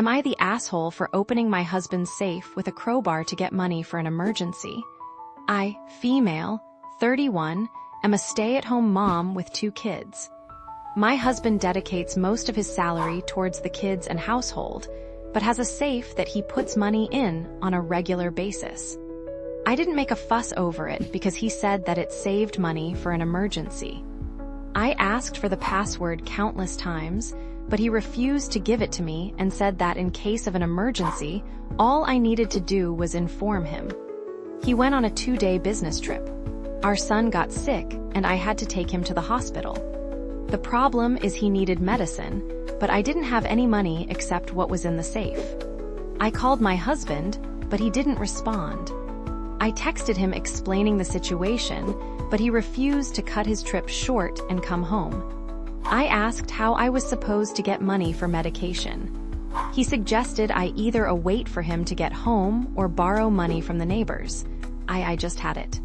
Am I the asshole for opening my husband's safe with a crowbar to get money for an emergency? I, female, 31, am a stay-at-home mom with 2 kids. My husband dedicates most of his salary towards the kids and household, but has a safe that he puts money in on a regular basis. I didn't make a fuss over it because he said that it saved money for an emergency. I asked for the password countless times, but he refused to give it to me and said that in case of an emergency, all I needed to do was inform him. He went on a 2-day business trip. Our son got sick, and I had to take him to the hospital. The problem is he needed medicine, but I didn't have any money except what was in the safe. I called my husband, but he didn't respond. I texted him explaining the situation, but he refused to cut his trip short and come home. I asked how I was supposed to get money for medication. He suggested I either await for him to get home or borrow money from the neighbors. I just had it.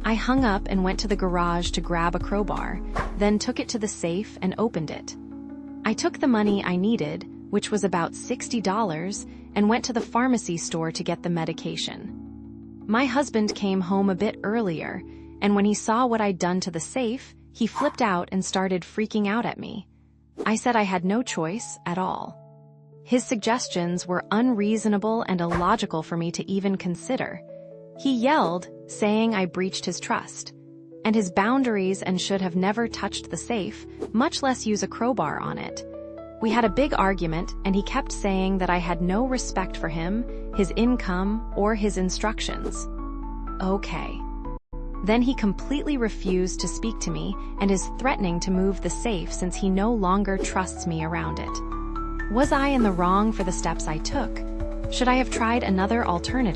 I hung up and went to the garage to grab a crowbar, then took it to the safe and opened it. I took the money I needed, which was about $60, and went to the pharmacy store to get the medication. My husband came home a bit earlier, and when he saw what I'd done to the safe, he flipped out and started freaking out at me. I said I had no choice at all. His suggestions were unreasonable and illogical for me to even consider. He yelled, saying I breached his trust, and his boundaries and should have never touched the safe, much less use a crowbar on it. We had a big argument, and he kept saying that I had no respect for him, his income, or his instructions. Okay. Then he completely refused to speak to me and is threatening to move the safe since he no longer trusts me around it. Was I in the wrong for the steps I took? Should I have tried another alternative?